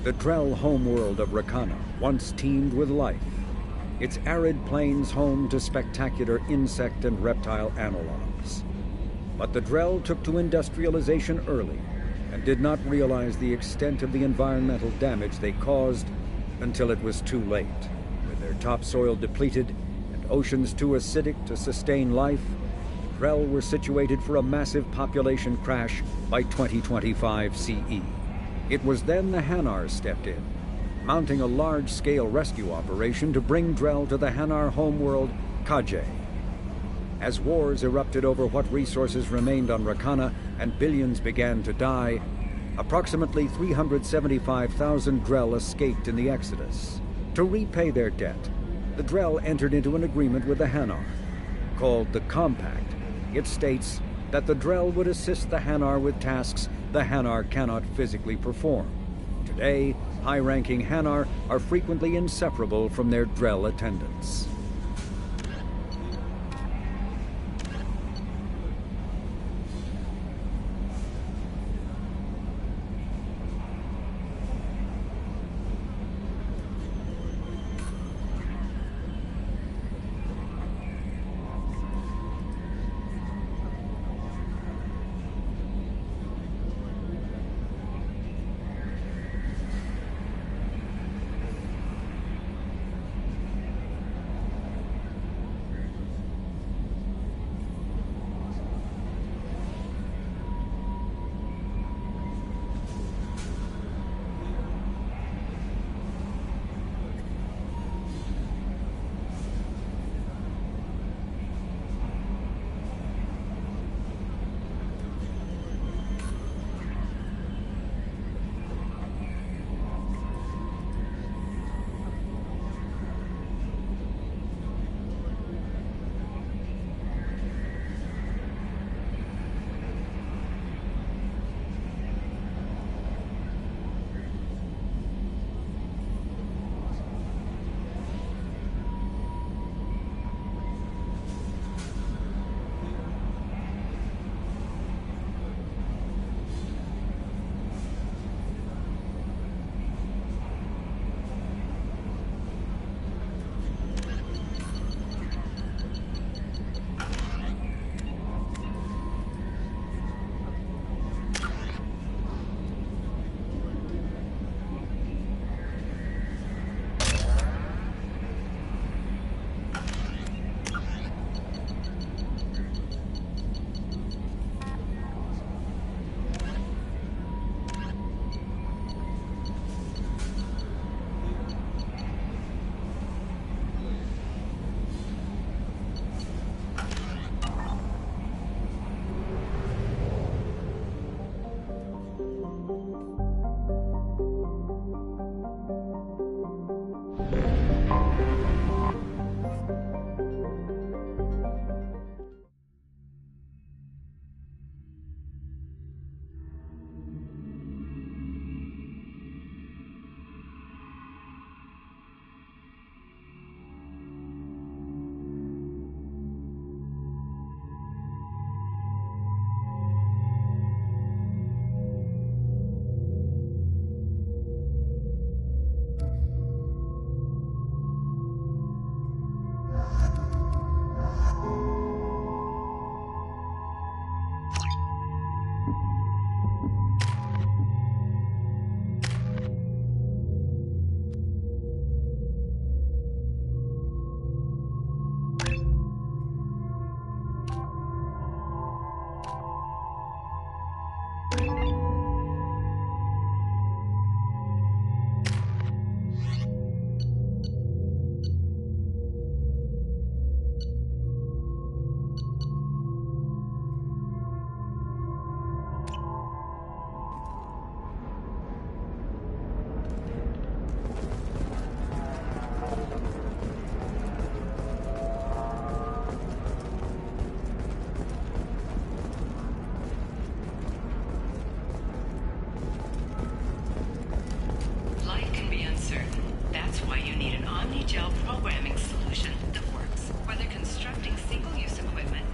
The Drell homeworld of Rakana once teemed with life, its arid plains home to spectacular insect and reptile analogs. But the Drell took to industrialization early and did not realize the extent of the environmental damage they caused until it was too late. With their topsoil depleted and oceans too acidic to sustain life, the Drell were situated for a massive population crash by 2025 CE. It was then the Hanar stepped in, mounting a large-scale rescue operation to bring Drell to the Hanar homeworld, Kajay. As wars erupted over what resources remained on Rakana and billions began to die, approximately 375,000 Drell escaped in the exodus. To repay their debt, the Drell entered into an agreement with the Hanar. Called the Compact, it states that the Drell would assist the Hanar with tasks the Hanar cannot physically perform. Today, high-ranking Hanar are frequently inseparable from their Drell attendants.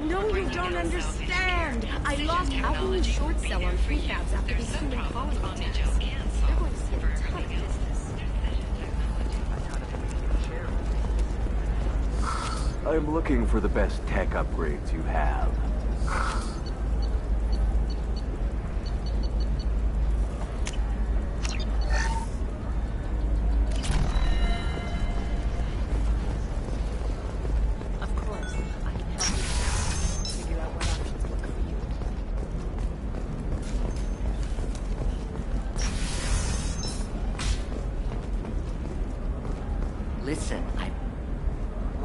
No, you don't understand. I lost how can you short sell on free cabs after the human falling test? They're going to see it tough. I'm looking for the best tech upgrades you have. Of course, I can help you figure out what options work for you. Listen,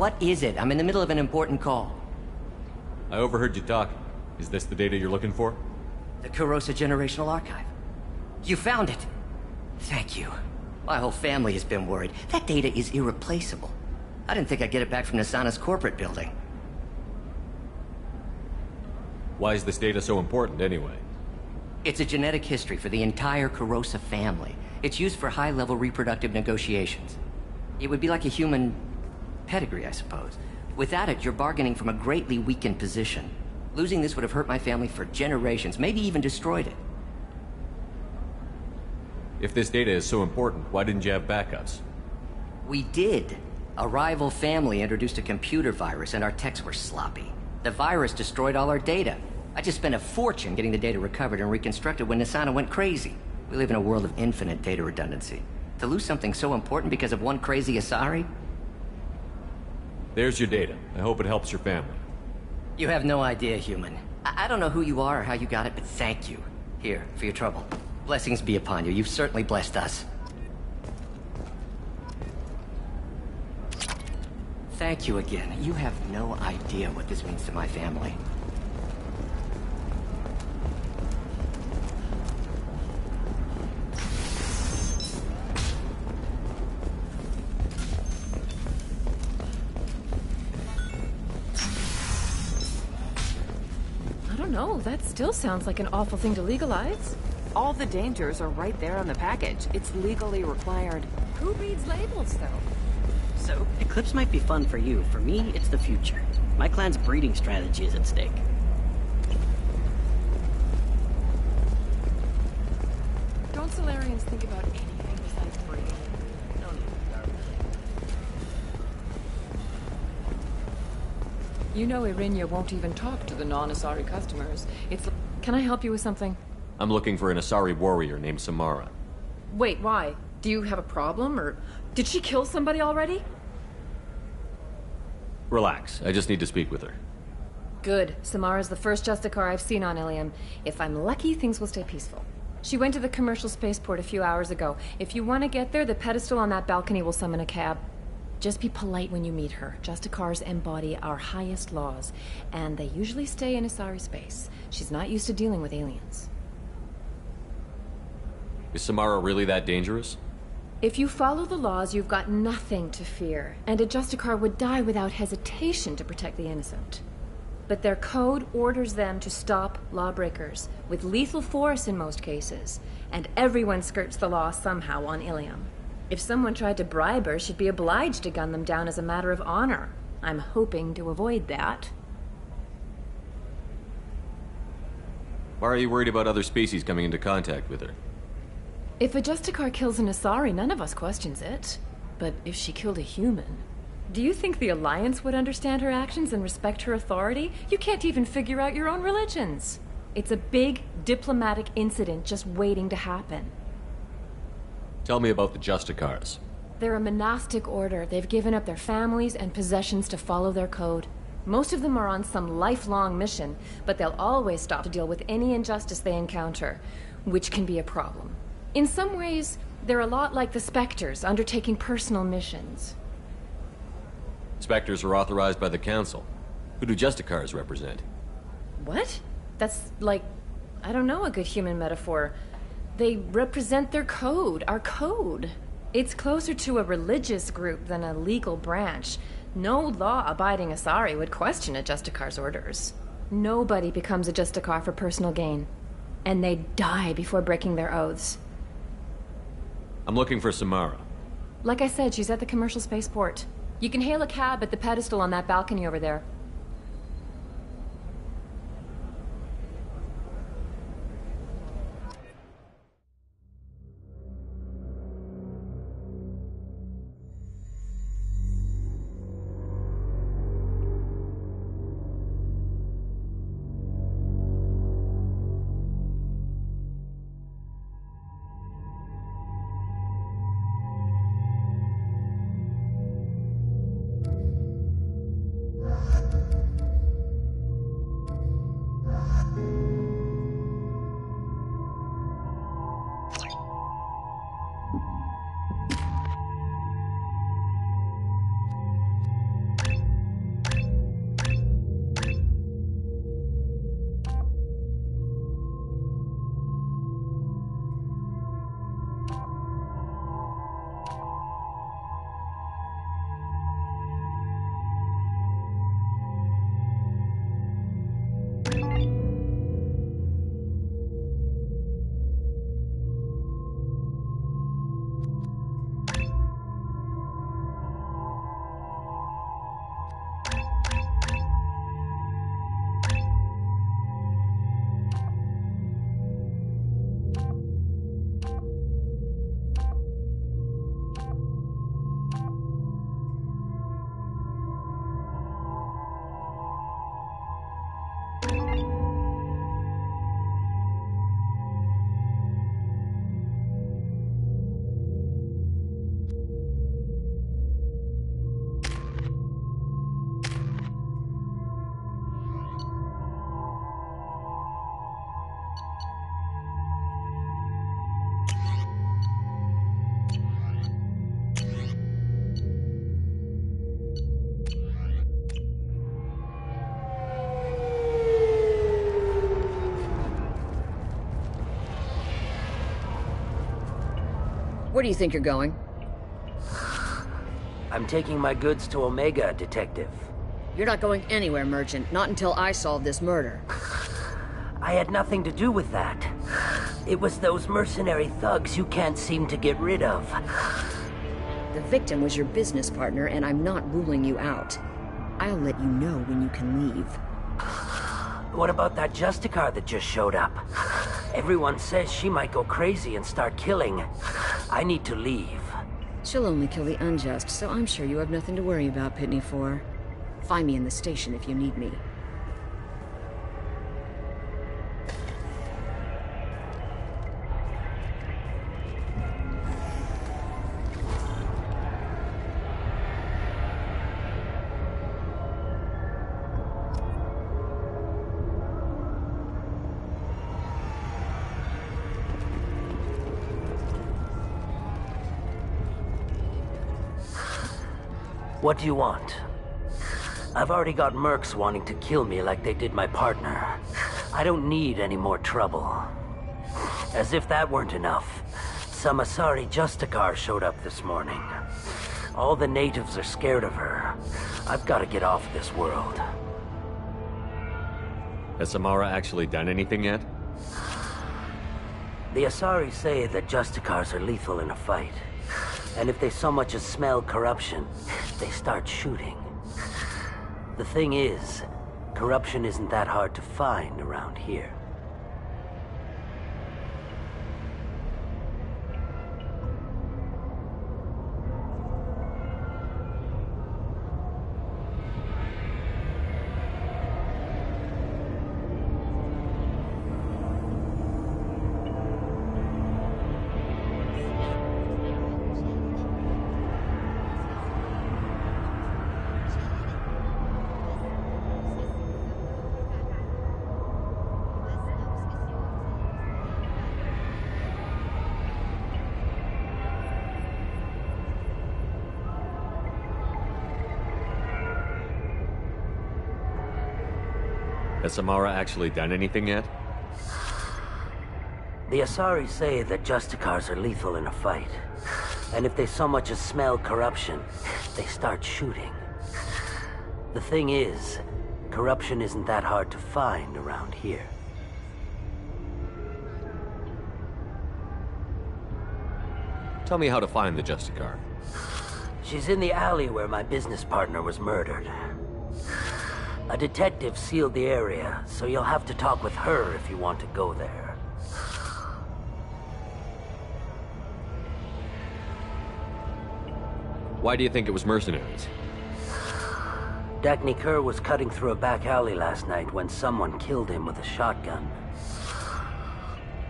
What is it? I'm in the middle of an important call. I overheard you talking. Is this the data you're looking for? The Kurosa Generational Archive. You found it! Thank you. My whole family has been worried. That data is irreplaceable. I didn't think I'd get it back from Nasana's corporate building. Why is this data so important, anyway? It's a genetic history for the entire Kurosa family. It's used for high-level reproductive negotiations. It would be like a human pedigree, I suppose. Without it, you're bargaining from a greatly weakened position. Losing this would have hurt my family for generations, maybe even destroyed it. If this data is so important, why didn't you have backups? We did. A rival family introduced a computer virus, and our techs were sloppy. The virus destroyed all our data. I just spent a fortune getting the data recovered and reconstructed when Nasana went crazy. We live in a world of infinite data redundancy. To lose something so important because of one crazy Asari? There's your data. I hope it helps your family. You have no idea, human. I don't know who you are or how you got it, but thank you. Here, for your trouble. Blessings be upon you. You've certainly blessed us. Thank you again. You have no idea what this means to my family. No, that still sounds like an awful thing to legalize. All the dangers are right there on the package. It's legally required. Who reads labels, though? So, Eclipse might be fun for you. For me, it's the future. My clan's breeding strategy is at stake. Don't Solarians think about anything besides breeding? No need. You know Irinia won't even talk to the non-Asari customers. Can I help you with something? I'm looking for an Asari warrior named Samara. Wait, why? Do you have a problem, or did she kill somebody already? Relax, I just need to speak with her. Good. Samara's the first Justicar I've seen on Ilium. If I'm lucky, things will stay peaceful. She went to the commercial spaceport a few hours ago. If you want to get there, the pedestal on that balcony will summon a cab. Just be polite when you meet her. Justicars embody our highest laws, and they usually stay in Asari space. She's not used to dealing with aliens. Is Samara really that dangerous? If you follow the laws, you've got nothing to fear, and a Justicar would die without hesitation to protect the innocent. But their code orders them to stop lawbreakers, with lethal force in most cases, and everyone skirts the law somehow on Ilium. If someone tried to bribe her, she'd be obliged to gun them down as a matter of honor. I'm hoping to avoid that. Why are you worried about other species coming into contact with her? If a Justicar kills an Asari, none of us questions it. But if she killed a human... Do you think the Alliance would understand her actions and respect her authority? You can't even figure out your own religions. It's a big diplomatic incident just waiting to happen. Tell me about the Justicars. They're a monastic order. They've given up their families and possessions to follow their code. Most of them are on some lifelong mission, but they'll always stop to deal with any injustice they encounter, which can be a problem. In some ways, they're a lot like the Spectres, undertaking personal missions. Spectres are authorized by the Council. Who do Justicars represent? What? That's like, I don't know, a good human metaphor. They represent their code, our code. It's closer to a religious group than a legal branch. No law-abiding Asari would question a Justicar's orders. Nobody becomes a Justicar for personal gain. And they die before breaking their oaths. I'm looking for Samara. Like I said, she's at the commercial spaceport. You can hail a cab at the pedestal on that balcony over there. Where do you think you're going? I'm taking my goods to Omega, Detective. You're not going anywhere, Merchant. Not until I solve this murder. I had nothing to do with that. It was those mercenary thugs you can't seem to get rid of. The victim was your business partner, and I'm not ruling you out. I'll let you know when you can leave. What about that Justicar that just showed up? Everyone says she might go crazy and start killing. I need to leave. She'll only kill the unjust, so I'm sure you have nothing to worry about, Pitney 4. Find me in the station if you need me. What do you want? I've already got mercs wanting to kill me like they did my partner. I don't need any more trouble. As if that weren't enough, some Asari Justicar showed up this morning. All the natives are scared of her. I've got to get off this world. Has Samara actually done anything yet? The Asari say that Justicars are lethal in a fight. And if they so much as smell corruption, they start shooting. The thing is, corruption isn't that hard to find around here. Has Samara actually done anything yet? The Asari say that Justicars are lethal in a fight. And if they so much as smell corruption, they start shooting. The thing is, corruption isn't that hard to find around here. Tell me how to find the Justicar. She's in the alley where my business partner was murdered. A detective sealed the area, so you'll have to talk with her if you want to go there. Why do you think it was mercenaries? Dagny Kerr was cutting through a back alley last night when someone killed him with a shotgun.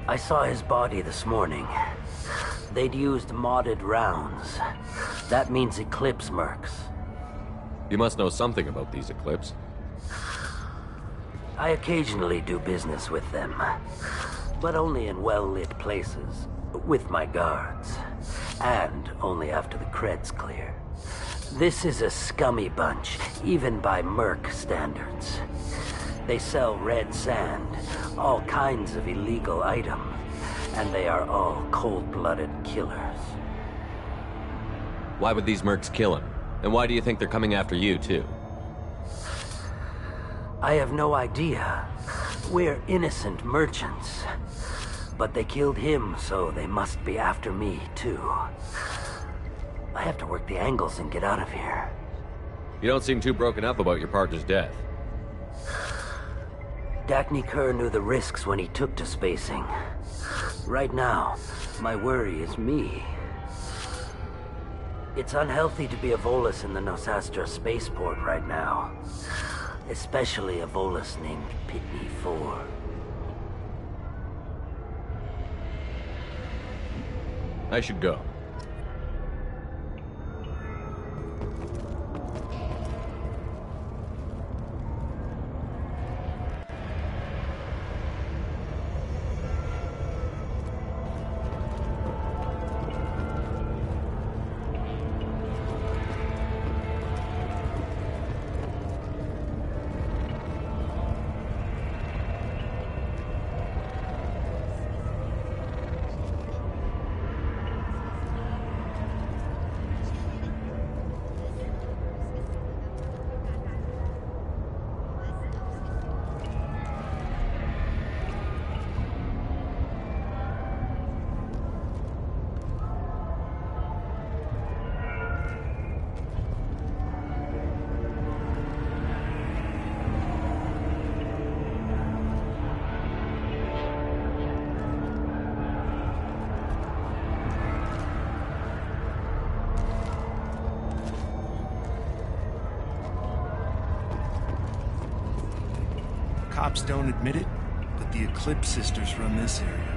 I saw his body this morning. They'd used modded rounds. That means Eclipse mercs. You must know something about these Eclipse. I occasionally do business with them, but only in well-lit places, with my guards, and only after the creds clear. This is a scummy bunch, even by merc standards. They sell red sand, all kinds of illegal items, and they are all cold-blooded killers. Why would these mercs kill him? And why do you think they're coming after you, too? I have no idea. We're innocent merchants. But they killed him, so they must be after me, too. I have to work the angles and get out of here. You don't seem too broken up about your partner's death. Dagny Kerr knew the risks when he took to spacing. Right now, my worry is me. It's unhealthy to be a Volus in the Nosastra spaceport right now. Especially a Volus named Pitney 4. I should go. Cops don't admit it, but the Eclipse sisters run this area.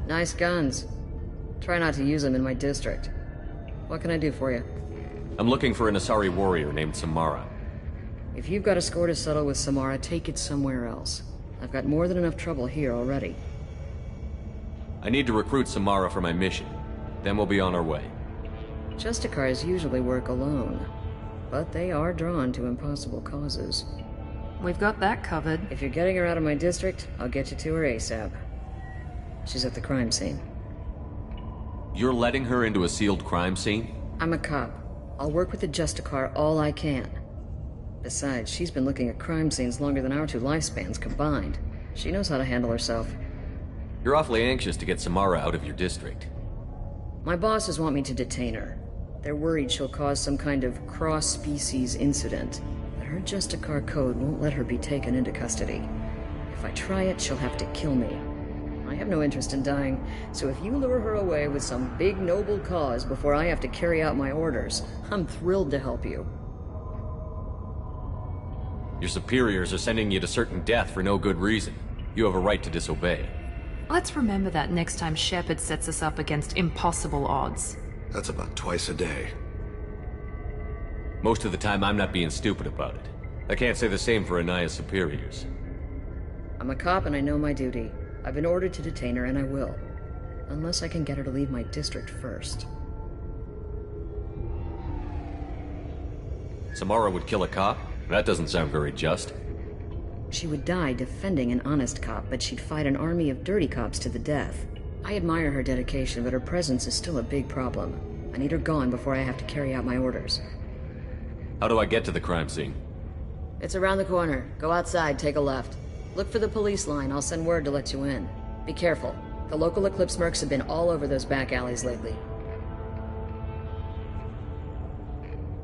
Nice guns. Try not to use them in my district. What can I do for you? I'm looking for an Asari warrior named Samara. If you've got a score to settle with Samara, take it somewhere else. I've got more than enough trouble here already. I need to recruit Samara for my mission. Then we'll be on our way. Justicars usually work alone, but they are drawn to impossible causes. We've got that covered. If you're getting her out of my district, I'll get you to her ASAP. She's at the crime scene. You're letting her into a sealed crime scene? I'm a cop. I'll work with the Justicar all I can. Besides, she's been looking at crime scenes longer than our two lifespans combined. She knows how to handle herself. You're awfully anxious to get Samara out of your district. My bosses want me to detain her. They're worried she'll cause some kind of cross-species incident, but her Justicar code won't let her be taken into custody. If I try it, she'll have to kill me. I have no interest in dying, so if you lure her away with some big noble cause before I have to carry out my orders, I'm thrilled to help you. Your superiors are sending you to certain death for no good reason. You have a right to disobey. Let's remember that next time Shepard sets us up against impossible odds. That's about twice a day. Most of the time I'm not being stupid about it. I can't say the same for Anaya's superiors. I'm a cop and I know my duty. I've been ordered to detain her, and I will. Unless I can get her to leave my district first. Samara would kill a cop? That doesn't sound very just. She would die defending an honest cop, but she'd fight an army of dirty cops to the death. I admire her dedication, but her presence is still a big problem. I need her gone before I have to carry out my orders. How do I get to the crime scene? It's around the corner. Go outside, take a left. Look for the police line. I'll send word to let you in. Be careful. The local Eclipse mercs have been all over those back alleys lately.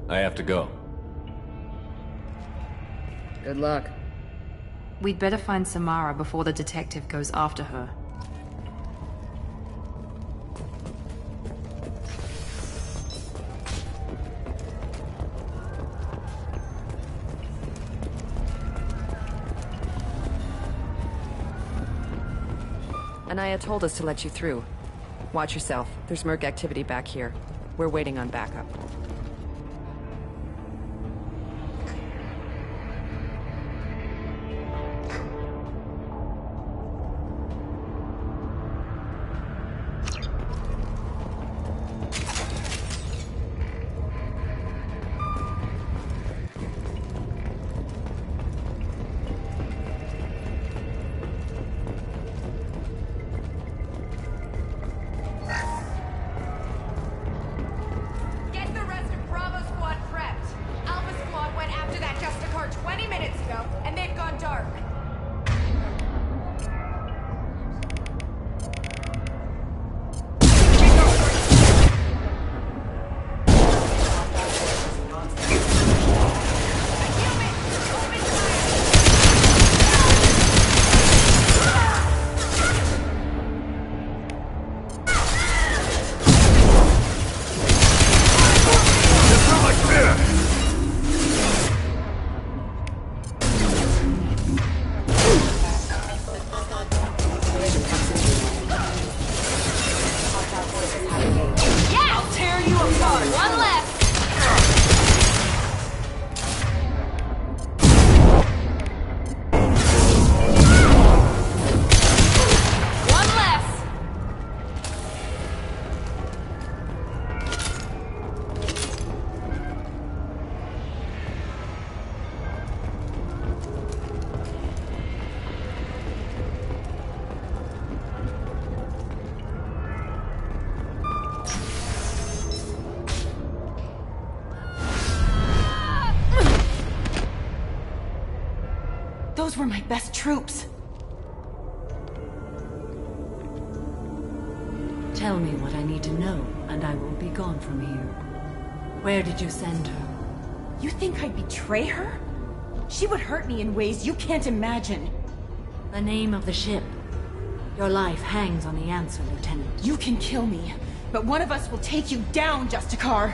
I have to go. Good luck. We'd better find Samara before the detective goes after her. Anaya told us to let you through. Watch yourself. There's merc activity back here. We're waiting on backup. Those were my best troops. Tell me what I need to know, and I will be gone from here. Where did you send her? You think I'd betray her? She would hurt me in ways you can't imagine. The name of the ship. Your life hangs on the answer, Lieutenant. You can kill me, but one of us will take you down, Justicar!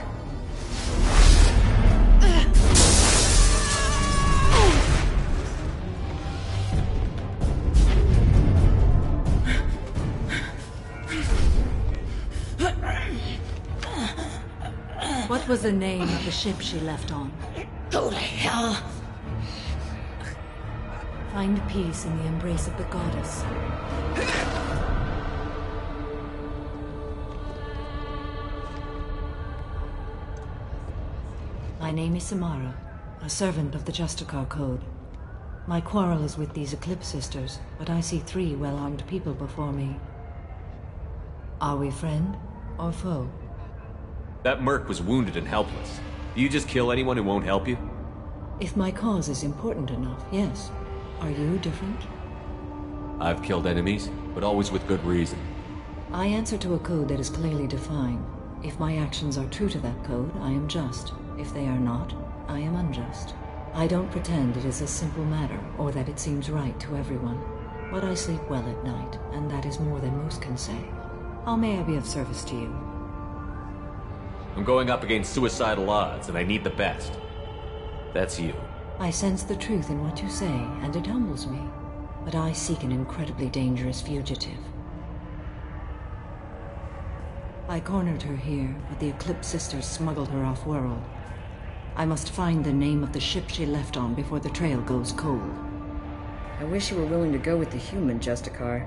What was the name of the ship she left on? Go to hell! Find peace in the embrace of the goddess. My name is Samara, a servant of the Justicar Code. My quarrel is with these Eclipse Sisters, but I see 3 well-armed people before me. Are we friend or foe? That merc was wounded and helpless. Do you just kill anyone who won't help you? If my cause is important enough, yes. Are you different? I've killed enemies, but always with good reason. I answer to a code that is clearly defined. If my actions are true to that code, I am just. If they are not, I am unjust. I don't pretend it is a simple matter, or that it seems right to everyone. But I sleep well at night, and that is more than most can say. How may I be of service to you? I'm going up against suicidal odds, and I need the best. That's you. I sense the truth in what you say, and it humbles me. But I seek an incredibly dangerous fugitive. I cornered her here, but the Eclipse Sisters smuggled her off-world. I must find the name of the ship she left on before the trail goes cold. I wish you were willing to go with the human, Justicar.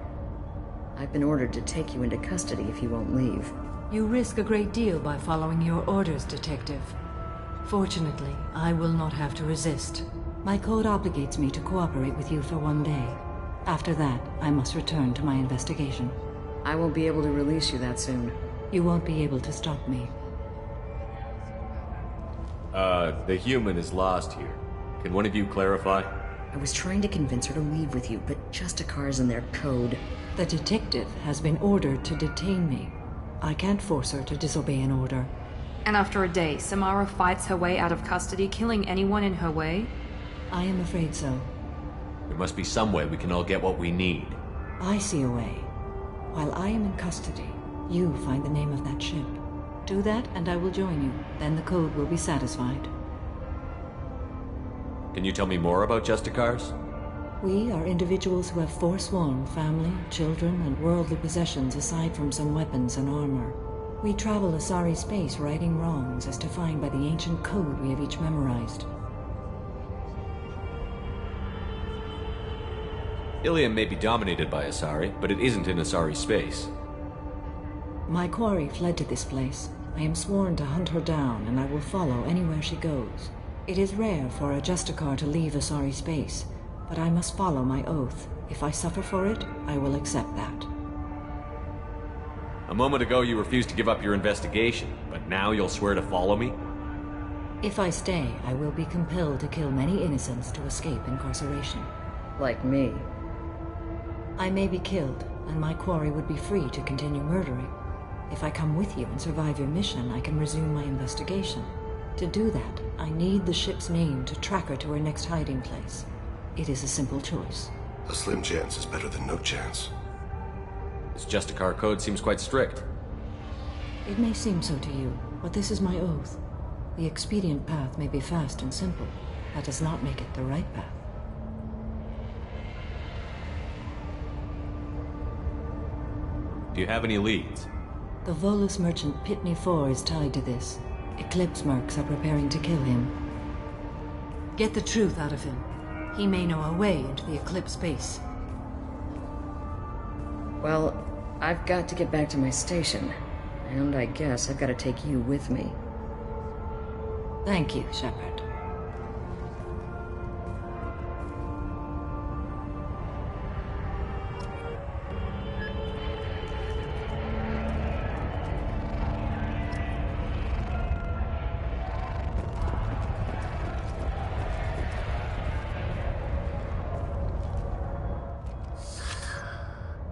I've been ordered to take you into custody if you won't leave. You risk a great deal by following your orders, Detective. Fortunately, I will not have to resist. My code obligates me to cooperate with you for 1 day. After that, I must return to my investigation. I won't be able to release you that soon. You won't be able to stop me. The human is lost here. Can one of you clarify? I was trying to convince her to leave with you, but Justicar's in their code. The detective has been ordered to detain me. I can't force her to disobey an order. And after a day, Samara fights her way out of custody, killing anyone in her way? I am afraid so. There must be some way we can all get what we need. I see a way. While I am in custody, you find the name of that ship. Do that, and I will join you. Then the code will be satisfied. Can you tell me more about Justicars? We are individuals who have forsworn family, children, and worldly possessions aside from some weapons and armor. We travel Asari space righting wrongs as defined by the ancient code we have each memorized. Ilium may be dominated by Asari, but it isn't in Asari space. My quarry fled to this place. I am sworn to hunt her down, and I will follow anywhere she goes. It is rare for a Justicar to leave Asari space, but I must follow my oath. If I suffer for it, I will accept that. A moment ago you refused to give up your investigation, but now you'll swear to follow me? If I stay, I will be compelled to kill many innocents to escape incarceration. Like me. I may be killed, and my quarry would be free to continue murdering. If I come with you and survive your mission, I can resume my investigation. To do that, I need the ship's name to track her to her next hiding place. It is a simple choice. A slim chance is better than no chance. This Justicar code seems quite strict. It may seem so to you, but this is my oath. The expedient path may be fast and simple. That does not make it the right path. Do you have any leads? The Volus merchant Pitney 4 is tied to this. Eclipse mercs are preparing to kill him. Get the truth out of him. He may know a way into the Eclipse base. Well, I've got to get back to my station. And I guess I've got to take you with me. Thank you, Shepard.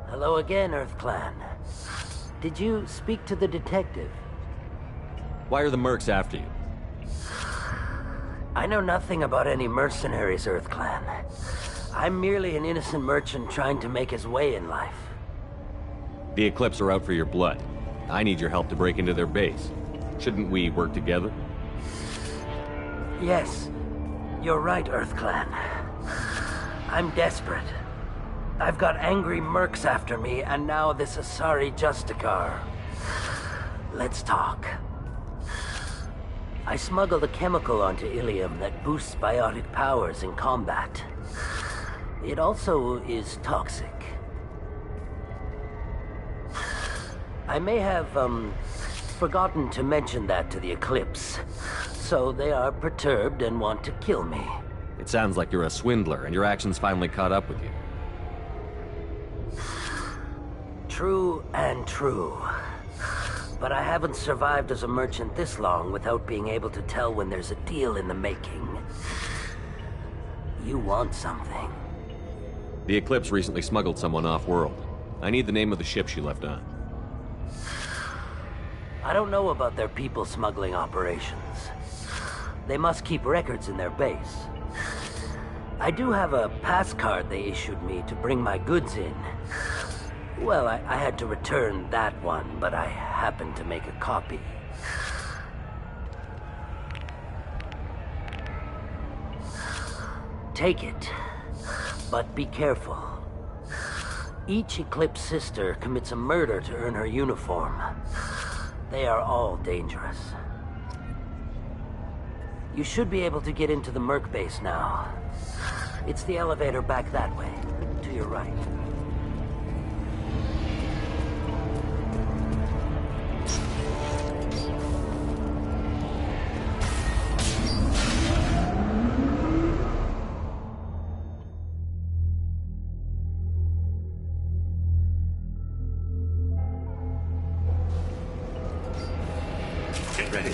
Hello again, Earth Clan. Did you speak to the detective? Why are the mercs after you? I know nothing about any mercenaries, EarthClan. I'm merely an innocent merchant trying to make his way in life. The Eclipse are out for your blood. I need your help to break into their base. Shouldn't we work together? Yes, you're right, EarthClan. I'm desperate. I've got angry mercs after me, and now this Asari Justicar. Let's talk. I smuggled a chemical onto Ilium that boosts biotic powers in combat. It also is toxic. I may have, forgotten to mention that to the Eclipse, so they are perturbed and want to kill me. It sounds like you're a swindler, and your actions finally caught up with you. True and true. But I haven't survived as a merchant this long without being able to tell when there's a deal in the making. You want something. The Eclipse recently smuggled someone off-world. I need the name of the ship she left on. I don't know about their people smuggling operations. They must keep records in their base. I do have a pass card they issued me to bring my goods in. Well, I had to return that one, but I happened to make a copy. Take it, but be careful. Each Eclipse sister commits a murder to earn her uniform. They are all dangerous. You should be able to get into the Merc base now. It's the elevator back that way, to your right. Get ready.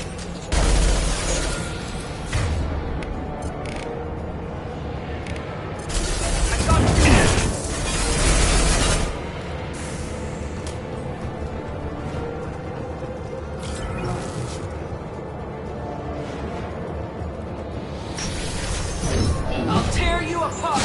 I'll tear you apart!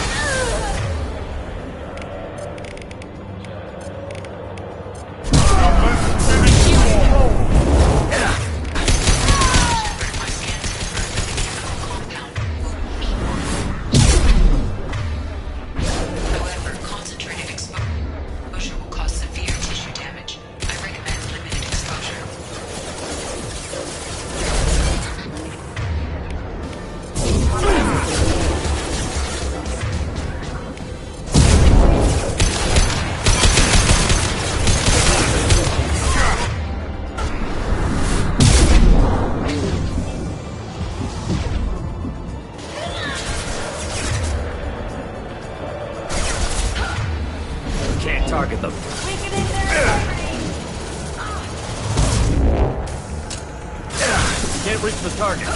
Target them. Can't reach the target.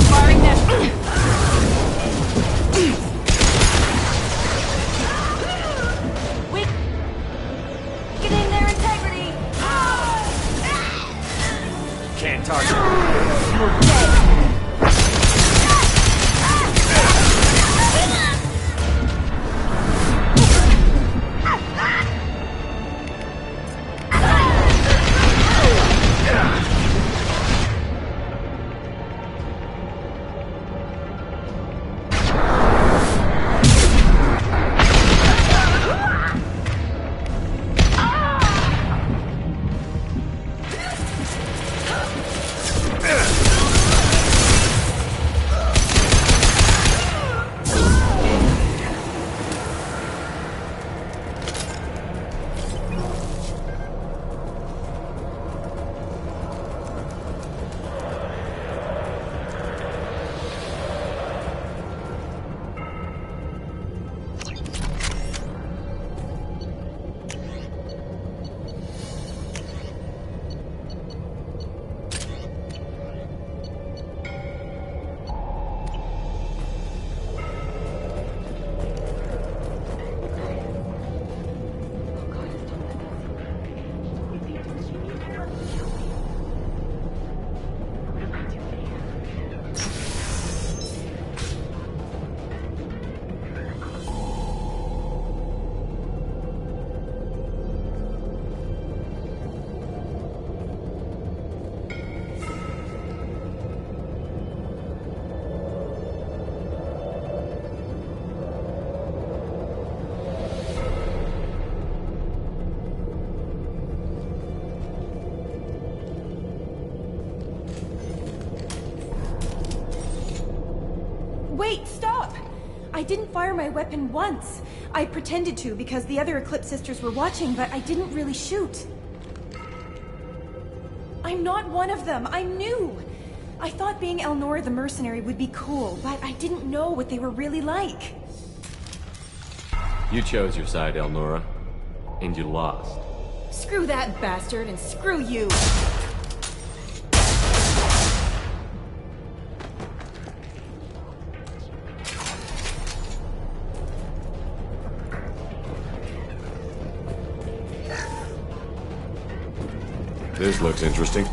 Firing them. Weakening their integrity. Can't target. You're dead. I didn't fire my weapon once. I pretended to because the other Eclipse sisters were watching, but I didn't really shoot. I'm not one of them. I'm new. I thought being Elnora the mercenary would be cool, but I didn't know what they were really like. You chose your side, Elnora. And you lost. Screw that bastard, and screw you! This looks interesting.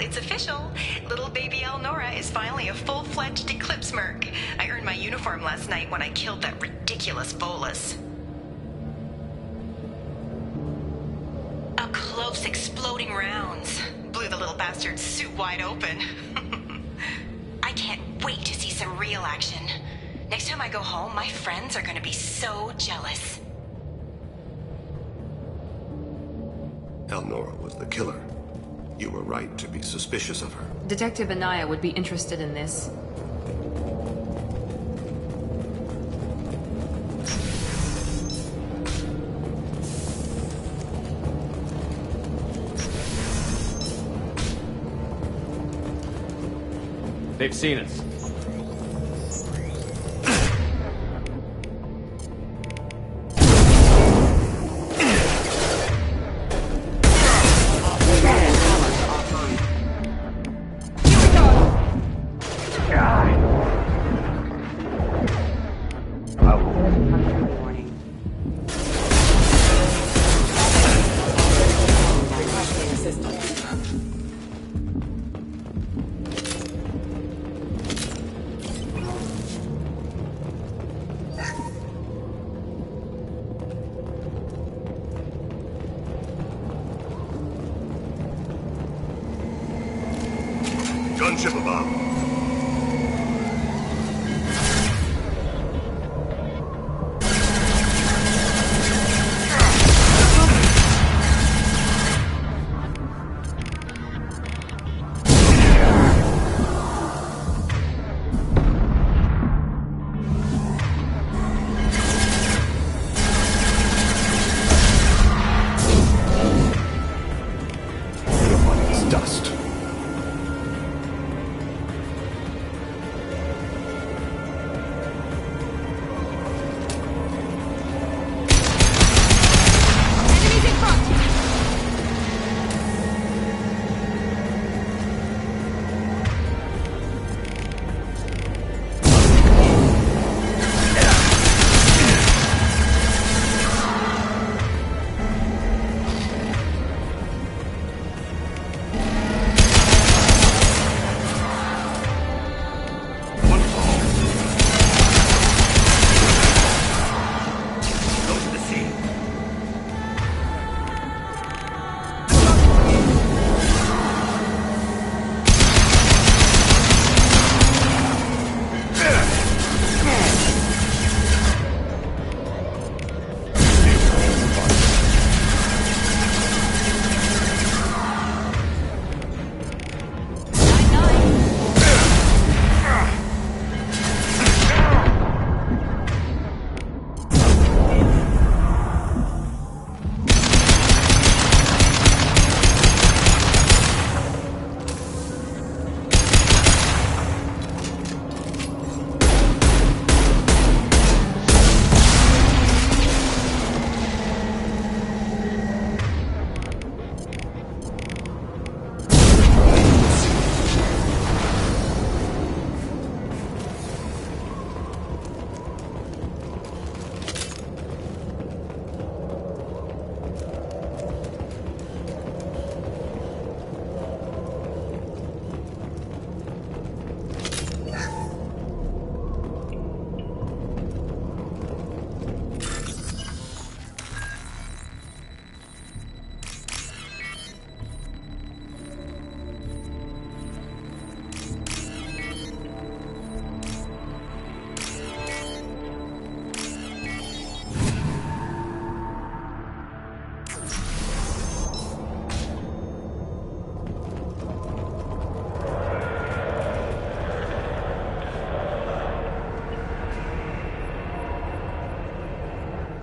it's official. Little baby Elnora is finally a full-fledged Eclipse merc. I earned my uniform last night when I killed that ridiculous bolus. Up close, exploding rounds. Blew the little bastard's suit wide open. I can't wait to see some real action. Next time I go home, my friends are gonna be so jealous. Elnora was the killer. You were right to be suspicious of her. Detective Anaya would be interested in this. They've seen us. Gunship above. Dust.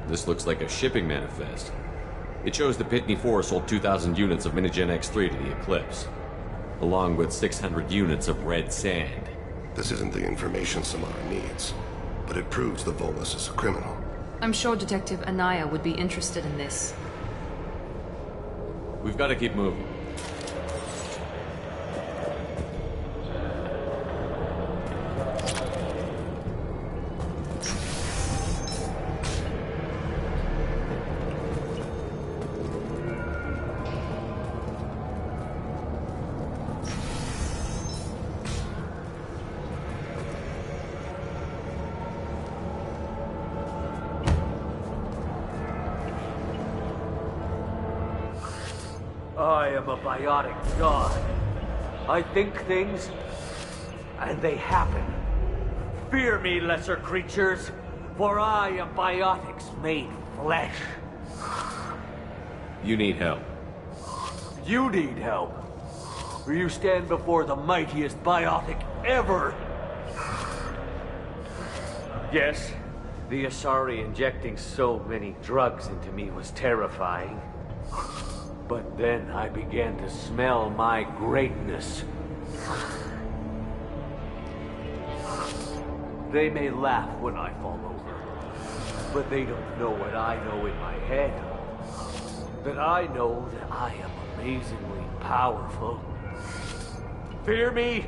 This looks like a shipping manifest. It shows the Pitney 4 sold 2,000 units of Minigen X3 to the Eclipse, along with 600 units of red sand. This isn't the information Samara needs, but it proves the Volus is a criminal. I'm sure Detective Anaya would be interested in this. We've got to keep moving. I am a biotic god. I think things, and they happen. Fear me, lesser creatures, for I am biotics made flesh. You need help. You need help. Or you stand before the mightiest biotic ever. Yes, the Asari injecting so many drugs into me was terrifying. But then I began to smell my greatness. They may laugh when I fall over, but they don't know what I know in my head. That I know that I am amazingly powerful. Fear me?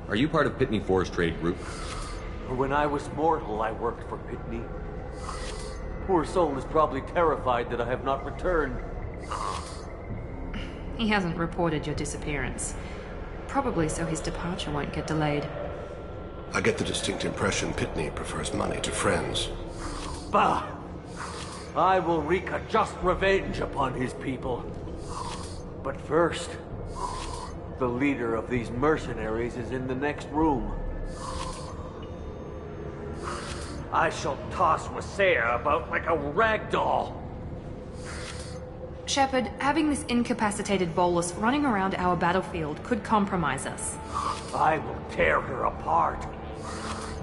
Are you part of Pitney 4's trade group? When I was mortal, I worked for Pitney. Poor soul is probably terrified that I have not returned. He hasn't reported your disappearance. Probably so his departure won't get delayed. I get the distinct impression Pitney prefers money to friends. Bah! I will wreak a just revenge upon his people. But first, the leader of these mercenaries is in the next room. I shall toss Wasea about like a rag doll. Shepard, having this incapacitated Volus running around our battlefield could compromise us. I will tear her apart.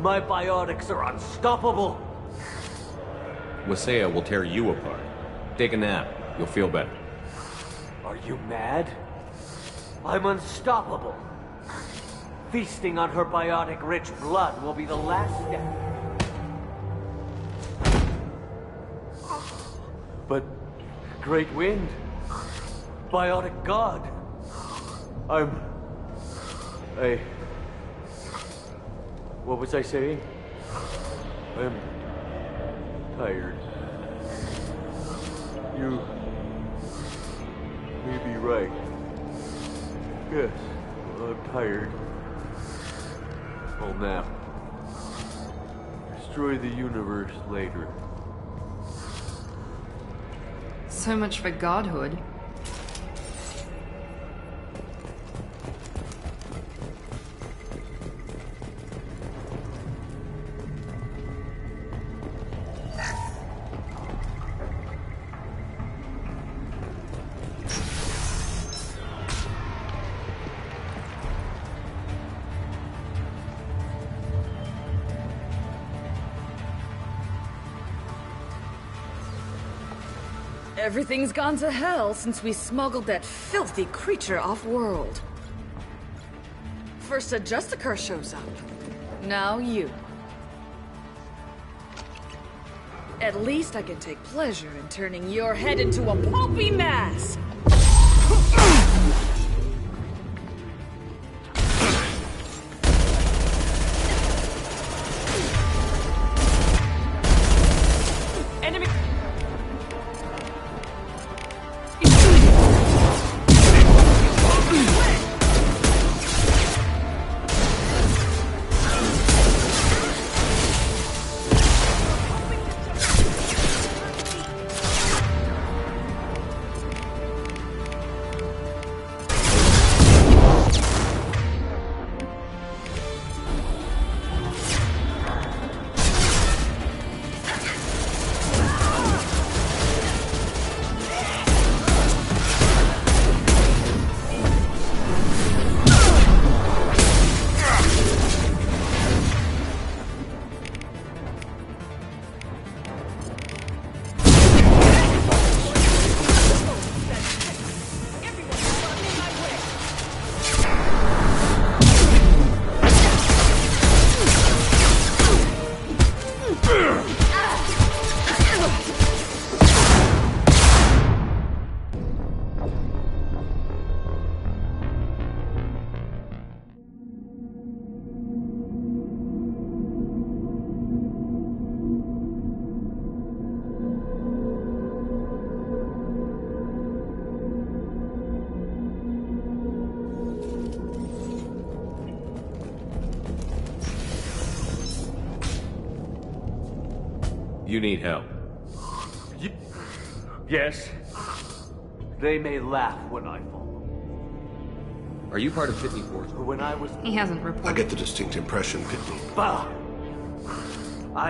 My biotics are unstoppable. Wasea will tear you apart. Take a nap. You'll feel better. Are you mad? I'm unstoppable. Feasting on her biotic-rich blood will be the last step. But Great Wind, biotic god, what was I saying? I'm tired. You may be right. Yes, I'm tired. I'll nap. Destroy the universe later. So much for godhood. Everything's gone to hell since we smuggled that filthy creature off-world. First a Justicar shows up. Now you. At least I can take pleasure in turning your head into a pulpy mass! You need help. Yes. They may laugh when I follow. Are you part of Pitney 4's? When I was... He hasn't reported. I get the distinct impression, Pitney. Bah!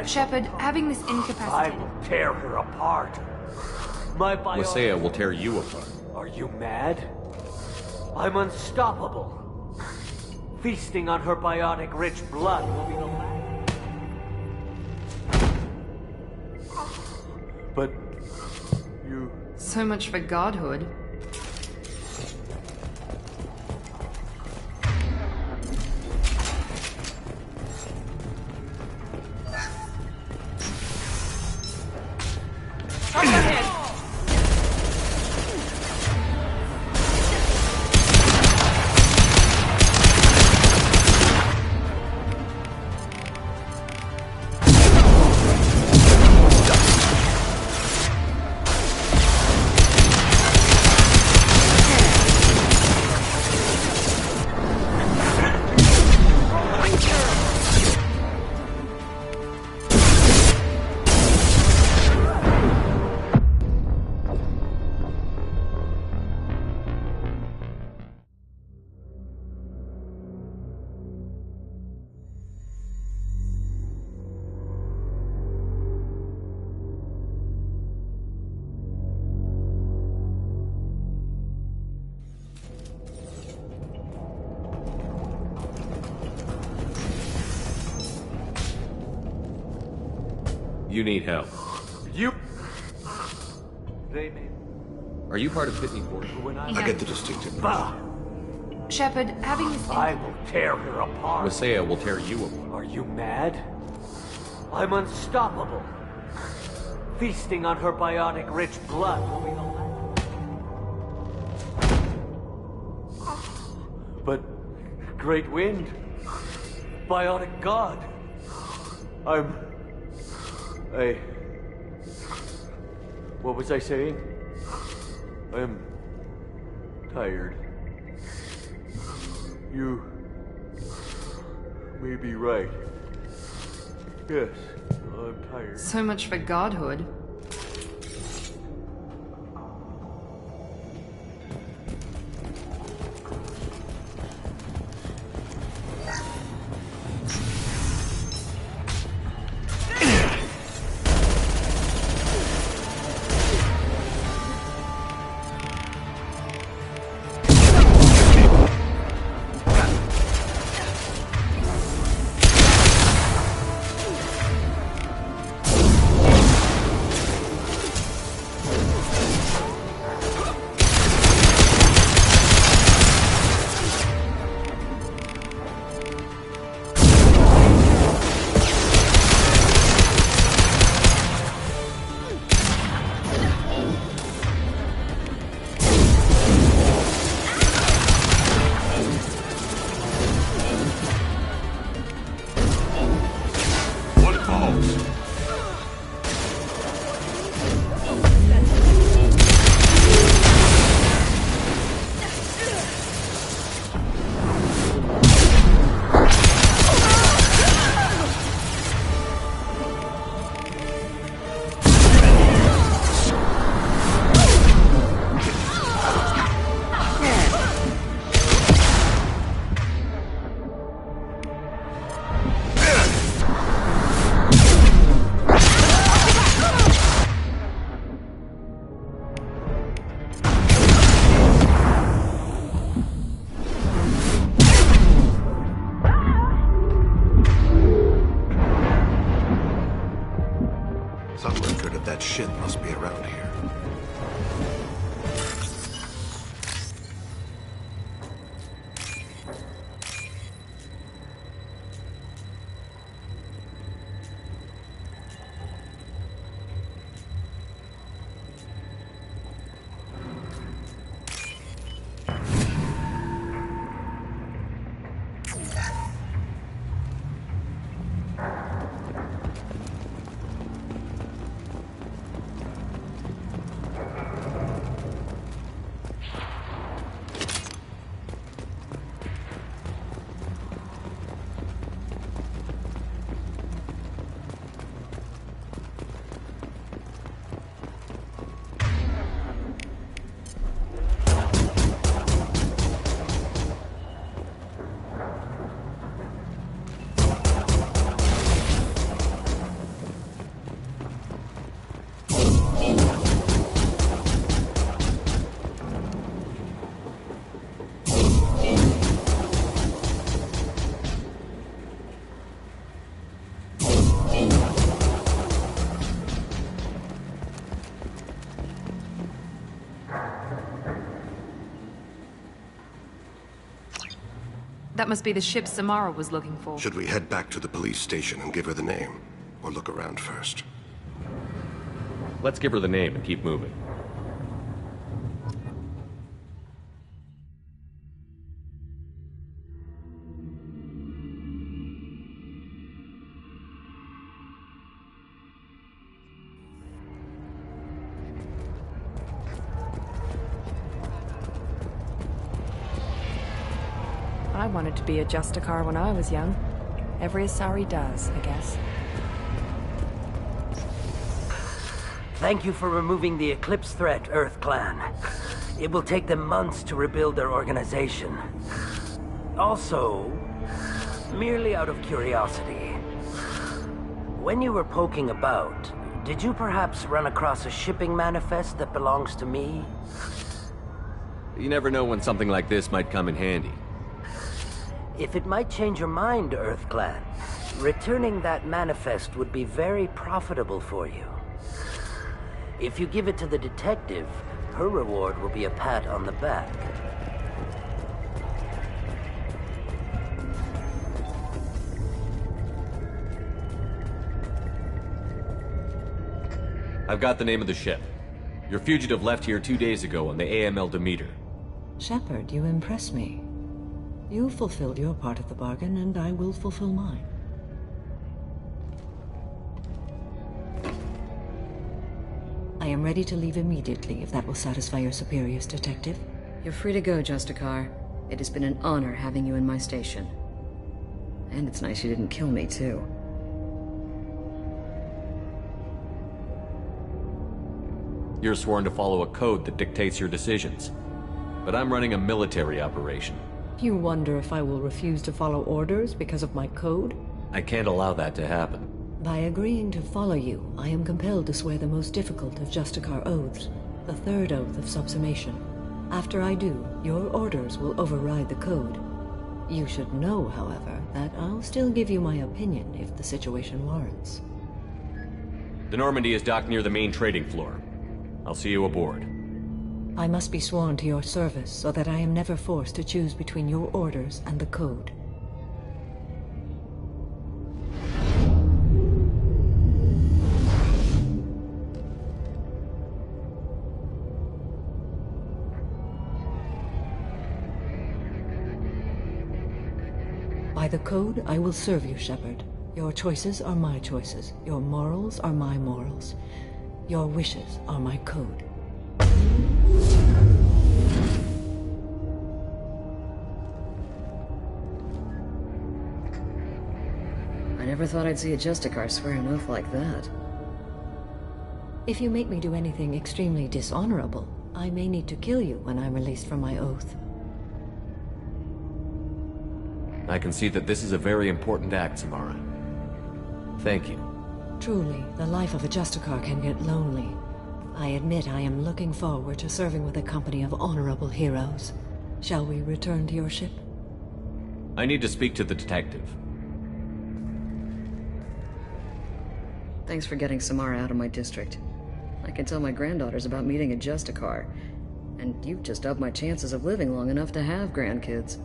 Shepard, having this I incapacitated... will tear her apart. My bio... Wasea will tear you apart. Are you mad? I'm unstoppable. Feasting on her biotic-rich blood will be the last. But... you... So much for godhood. You need help. You... They may... Are you part of Pitney 4? I get the distinct impression. Bah! Shepard, having this... I will tear her apart. Wasea will tear you apart. Are you mad? I'm unstoppable. Feasting on her biotic-rich blood will be the last. But... Great Wind... Biotic God... What was I saying? I'm... tired. You... may be right. Yes, I'm tired. So much for godhood. That shit must be around here. That must be the ship Samara was looking for. Should we head back to the police station and give her the name? Or look around first? Let's give her the name and keep moving. I wanted to be a Justicar when I was young. Every Asari does, I guess. Thank you for removing the Eclipse threat, Earth Clan. It will take them months to rebuild their organization. Also, merely out of curiosity, when you were poking about, did you perhaps run across a shipping manifest that belongs to me? You never know when something like this might come in handy. If it might change your mind, Earth Clan, returning that manifest would be very profitable for you. If you give it to the detective, her reward will be a pat on the back. I've got the name of the ship. Your fugitive left here 2 days ago on the AML Demeter. Shepard, you impress me. You fulfilled your part of the bargain, and I will fulfill mine. I am ready to leave immediately, if that will satisfy your superiors, Detective. You're free to go, Justicar. It has been an honor having you in my station. And it's nice you didn't kill me, too. You're sworn to follow a code that dictates your decisions. But I'm running a military operation. You wonder if I will refuse to follow orders because of my code? I can't allow that to happen. By agreeing to follow you, I am compelled to swear the most difficult of Justicar oaths, the third oath of subsumation. After I do, your orders will override the code. You should know, however, that I'll still give you my opinion if the situation warrants. The Normandy is docked near the main trading floor. I'll see you aboard. I must be sworn to your service so that I am never forced to choose between your orders and the code. By the code, I will serve you, Shepard. Your choices are my choices. Your morals are my morals. Your wishes are my code. I never thought I'd see a Justicar swear an oath like that. If you make me do anything extremely dishonorable, I may need to kill you when I'm released from my oath. I can see that this is a very important act, Samara. Thank you. Truly, the life of a Justicar can get lonely. I admit I am looking forward to serving with a company of honorable heroes. Shall we return to your ship? I need to speak to the detective. Thanks for getting Samara out of my district. I can tell my granddaughters about meeting a Justicar. And you've just upped my chances of living long enough to have grandkids.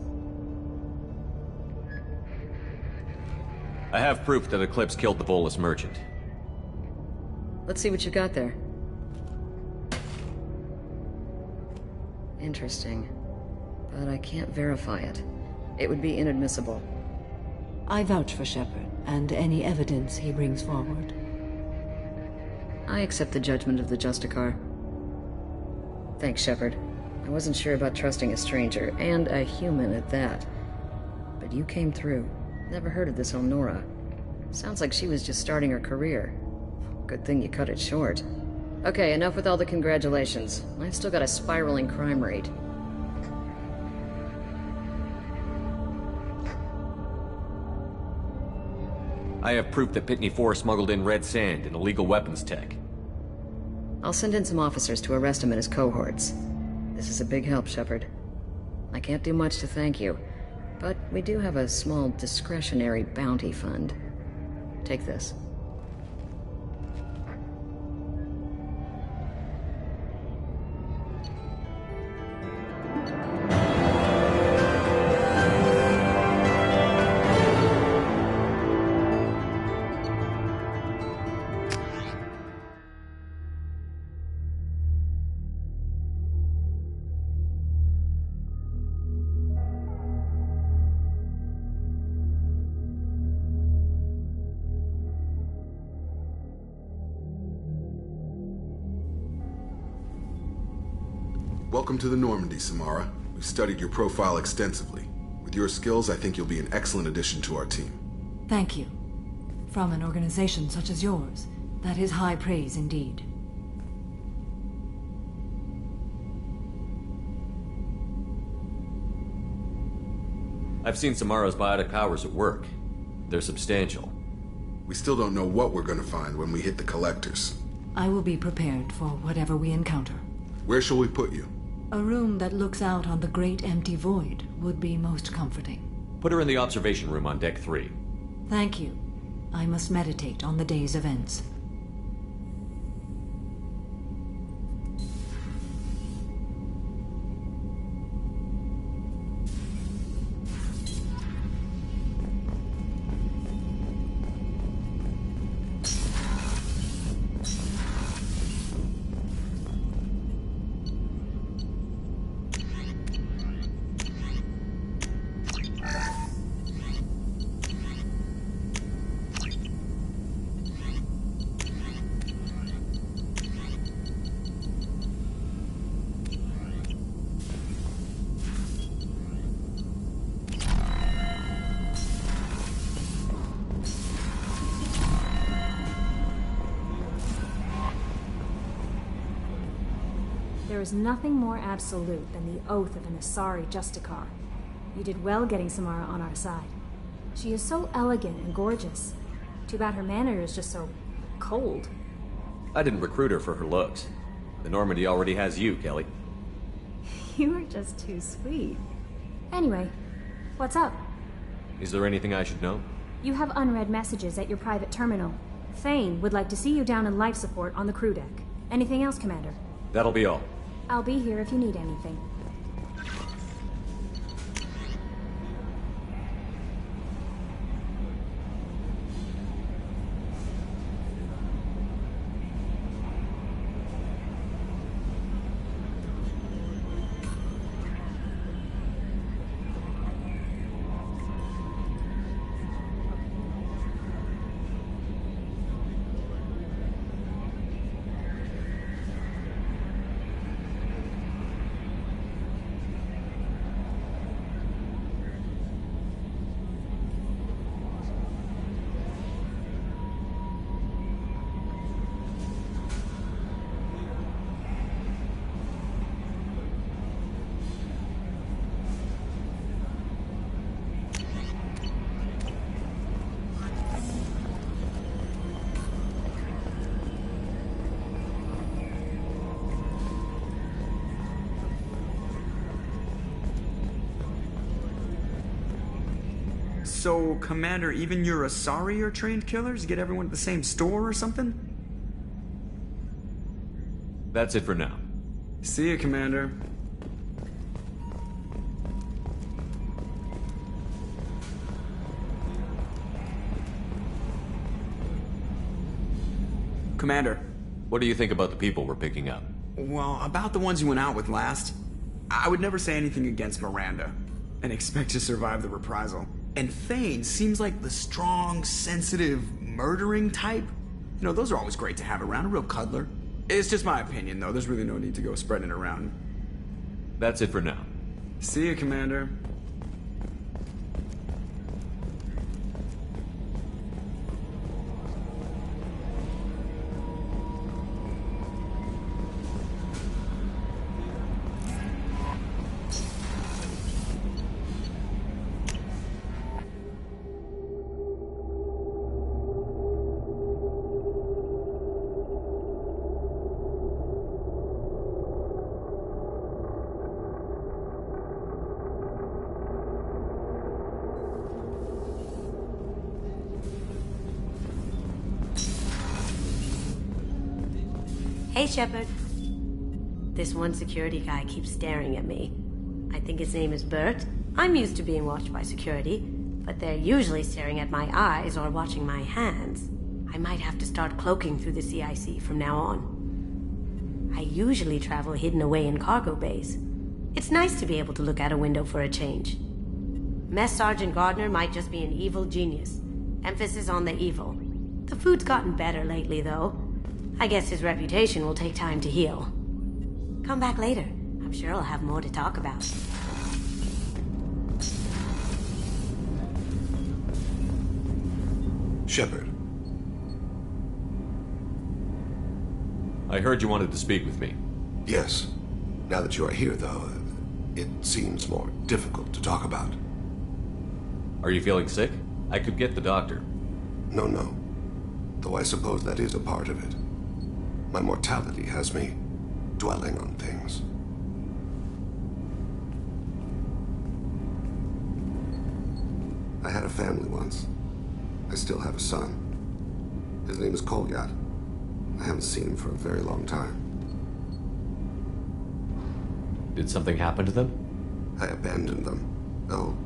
I have proof that Eclipse killed the Volus merchant. Let's see what you got there. Interesting. But I can't verify it. It would be inadmissible. I vouch for Shepard, and any evidence he brings forward. I accept the judgment of the Justicar. Thanks, Shepard. I wasn't sure about trusting a stranger, and a human at that. But you came through. Never heard of this Elnora. Sounds like she was just starting her career. Good thing you cut it short. Okay, enough with all the congratulations. I've still got a spiraling crime rate. I have proof that Pitney 4 smuggled in red sand and illegal weapons tech. I'll send in some officers to arrest him and his cohorts. This is a big help, Shepard. I can't do much to thank you, but we do have a small discretionary bounty fund. Take this. Welcome to the Normandy, Samara. We've studied your profile extensively. With your skills, I think you'll be an excellent addition to our team. Thank you. From an organization such as yours, that is high praise indeed. I've seen Samara's biotic powers at work. They're substantial. We still don't know what we're going to find when we hit the collectors. I will be prepared for whatever we encounter. Where shall we put you? A room that looks out on the great empty void would be most comforting. Put her in the observation room on Deck 3. Thank you. I must meditate on the day's events. There is nothing more absolute than the oath of an Asari Justicar. You did well getting Samara on our side. She is so elegant and gorgeous. Too bad her manner is just so cold. I didn't recruit her for her looks. The Normandy already has you, Kelly. You are just too sweet. Anyway, what's up? Is there anything I should know? You have unread messages at your private terminal. Thane would like to see you down in life support on the crew deck. Anything else, Commander? That'll be all. I'll be here if you need anything. So, Commander, even your Asari are trained killers? Get everyone at the same store or something? That's it for now. See ya, Commander. Commander. What do you think about the people we're picking up? Well, about the ones you went out with last, I would never say anything against Miranda and expect to survive the reprisal. And Thane seems like the strong, sensitive, murdering type. You know, those are always great to have around, a real cuddler. It's just my opinion, though. There's really no need to go spreading it around. That's it for now. See ya, Commander. Hey, Shepard. This one security guy keeps staring at me. I think his name is Bert. I'm used to being watched by security, but they're usually staring at my eyes or watching my hands. I might have to start cloaking through the CIC from now on. I usually travel hidden away in cargo bays. It's nice to be able to look out a window for a change. Mess Sergeant Gardner might just be an evil genius. Emphasis on the evil. The food's gotten better lately, though. I guess his reputation will take time to heal. Come back later. I'm I'm sure I'll have more to talk about. Shepard. I heard you wanted to speak with me. Yes. Now that you are here, though, it seems more difficult to talk about. Are you feeling sick? I could get the doctor. No. Though I suppose that is a part of it. My mortality has me dwelling on things. I had a family once. I still have a son. His name is Kolyat. I haven't seen him for a very long time. Did something happen to them? I abandoned them. Oh,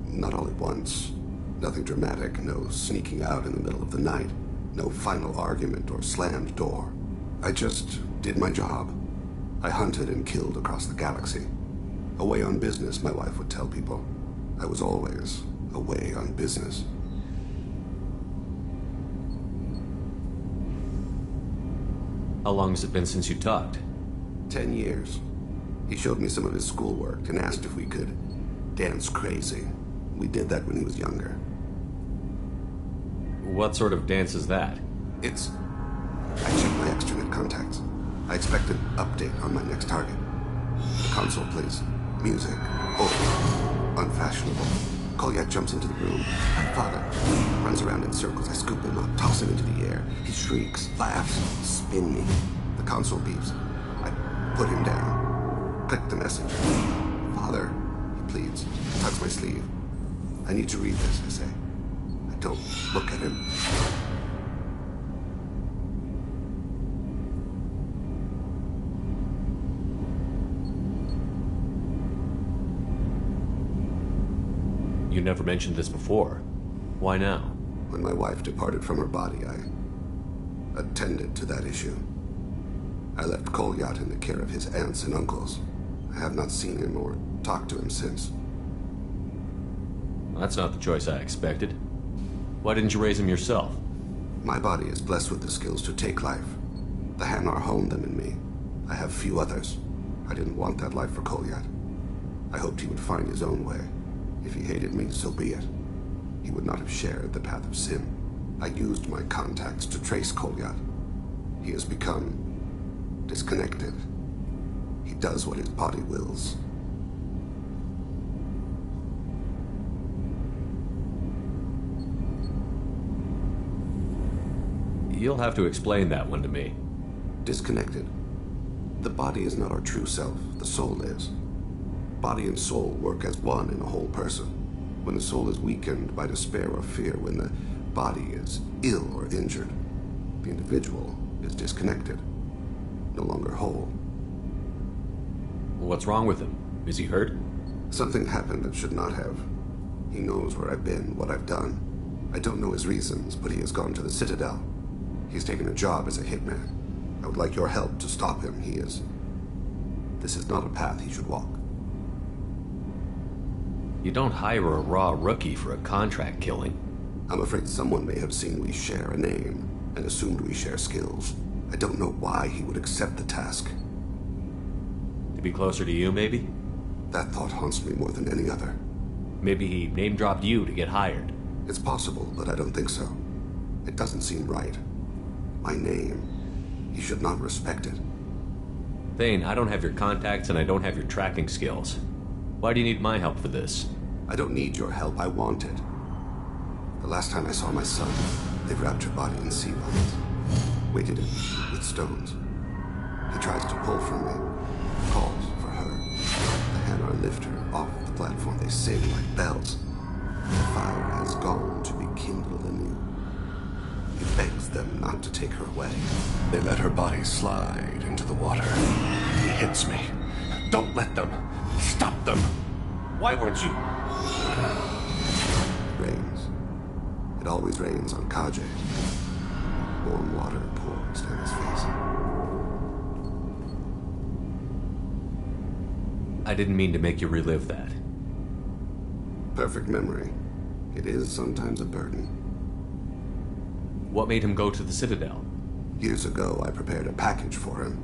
not all at once. Nothing dramatic, no sneaking out in the middle of the night, no final argument or slammed door. I just did my job. I hunted and killed across the galaxy. Away on business, my wife would tell people. I was always away on business. How long has it been since you talked? 10 years. He showed me some of his schoolwork and asked if we could dance crazy. We did that when he was younger. What sort of dance is that? It's... I checked my extranet contacts. I expect an update on my next target. The console plays music. Old. Unfashionable. Kolyat jumps into the room. My father runs around in circles. I scoop him up, toss him into the air. He shrieks, laughs, spin me. The console beeps. I put him down. Click the message. Father, he pleads, tugs my sleeve. I need to read this, I say. I don't look at him. You never mentioned this before. Why now? When my wife departed from her body, I attended to that issue. I left Kolyat in the care of his aunts and uncles. I have not seen him or talked to him since. That's not the choice I expected. Why didn't you raise him yourself? My body is blessed with the skills to take life. The Hanar honed them in me. I have few others. I didn't want that life for Kolyat. I hoped he would find his own way. If he hated me, so be it. He would not have shared the path of sin. I used my contacts to trace Kolyat. He has become disconnected. He does what his body wills. You'll have to explain that one to me. Disconnected. The body is not our true self. The soul is. Body and soul work as one in a whole person. When the soul is weakened by despair or fear, when the body is ill or injured, the individual is disconnected, no longer whole. What's wrong with him? Is he hurt? Something happened that should not have. He knows where I've been, what I've done. I don't know his reasons, but he has gone to the Citadel. He's taken a job as a hitman. I would like your help to stop him. This is not a path he should walk. You don't hire a raw rookie for a contract killing. I'm afraid someone may have seen we share a name and assumed we share skills. I don't know why he would accept the task. To be closer to you, maybe? That thought haunts me more than any other. Maybe he name-dropped you to get hired. It's possible, but I don't think so. It doesn't seem right. My name. He should not respect it. Thane, I don't have your contacts and I don't have your tracking skills. Why do you need my help for this? I don't need your help. I want it. The last time I saw my son, they wrapped her body in sea vines, weighted it with stones. He tries to pull from me, calls for her. The Hanar lift her off the platform. They sing like bells. The fire has gone to be kindled anew. He begs them not to take her away. They let her body slide into the water. He hits me. Don't let them. Stop them. Why weren't you? It rains. It always rains on Kaje. Warm water pours down his face. I didn't mean to make you relive that. Perfect memory. It is sometimes a burden. What made him go to the Citadel? Years ago, I prepared a package for him.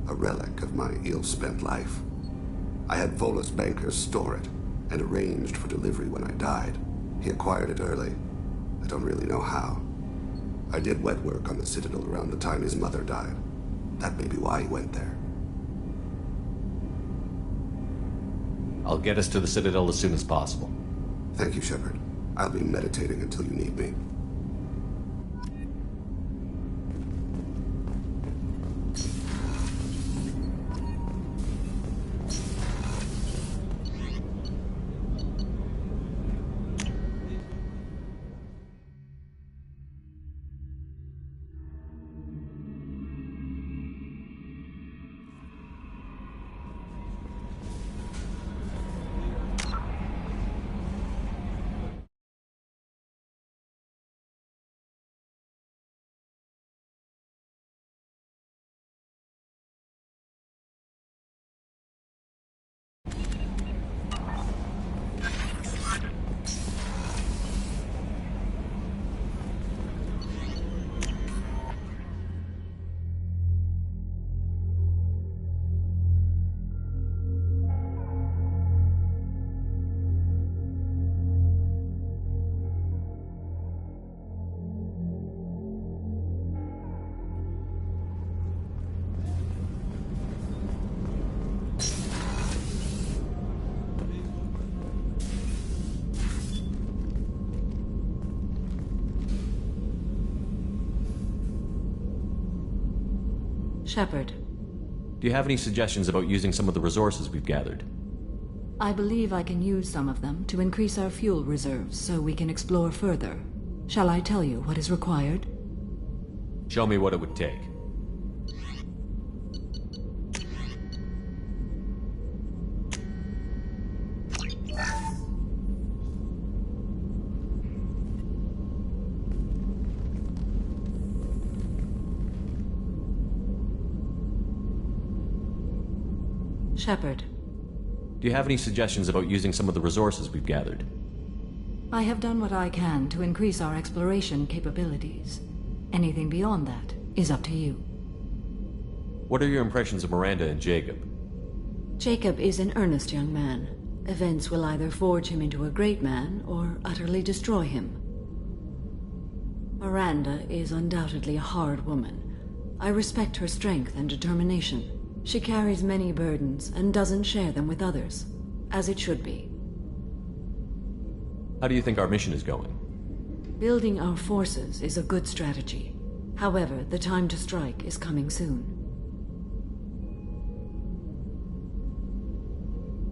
A relic of my ill-spent life. I had Volus bankers store it, and arranged for delivery when I died. He acquired it early. I don't really know how. I did wet work on the Citadel around the time his mother died. That may be why he went there. I'll get us to the Citadel as soon as possible. Thank you, Shepard. I'll be meditating until you need me. Shepard. Do you have any suggestions about using some of the resources we've gathered? I believe I can use some of them to increase our fuel reserves so we can explore further. Shall I tell you what is required? Show me what it would take. Shepard. Do you have any suggestions about using some of the resources we've gathered? I have done what I can to increase our exploration capabilities. Anything beyond that is up to you. What are your impressions of Miranda and Jacob? Jacob is an earnest young man. Events will either forge him into a great man or utterly destroy him. Miranda is undoubtedly a hard woman. I respect her strength and determination. She carries many burdens and doesn't share them with others, as it should be. How do you think our mission is going? Building our forces is a good strategy. However, the time to strike is coming soon.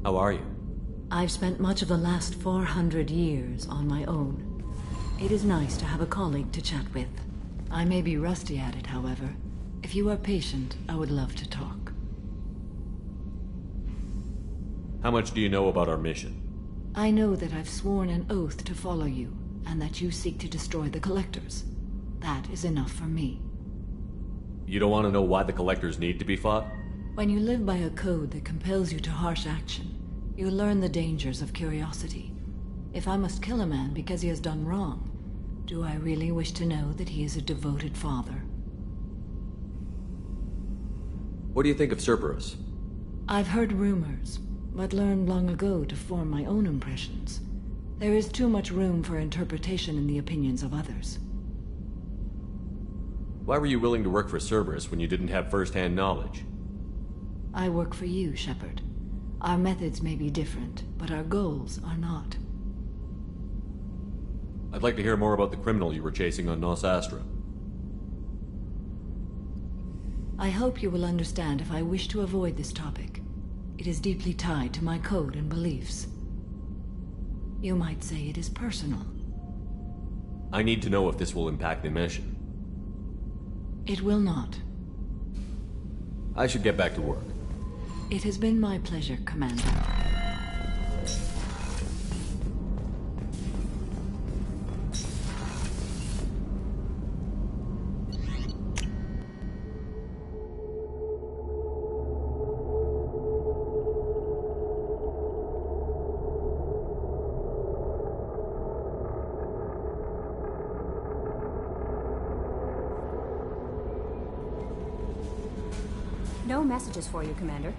How are you? I've spent much of the last 400 years on my own. It is nice to have a colleague to chat with. I may be rusty at it, however. If you are patient, I would love to talk. How much do you know about our mission? I know that I've sworn an oath to follow you, and that you seek to destroy the Collectors. That is enough for me. You don't want to know why the Collectors need to be fought? When you live by a code that compels you to harsh action, you learn the dangers of curiosity. If I must kill a man because he has done wrong, do I really wish to know that he is a devoted father? What do you think of Cerberus? I've heard rumors, but learned long ago to form my own impressions. There is too much room for interpretation in the opinions of others. Why were you willing to work for Cerberus when you didn't have first-hand knowledge? I work for you, Shepard. Our methods may be different, but our goals are not. I'd like to hear more about the criminal you were chasing on Nos Astra. I hope you will understand if I wish to avoid this topic. It is deeply tied to my code and beliefs. You might say it is personal. I need to know if this will impact the mission. It will not. I should get back to work. It has been my pleasure, Commander. No messages for you, Commander.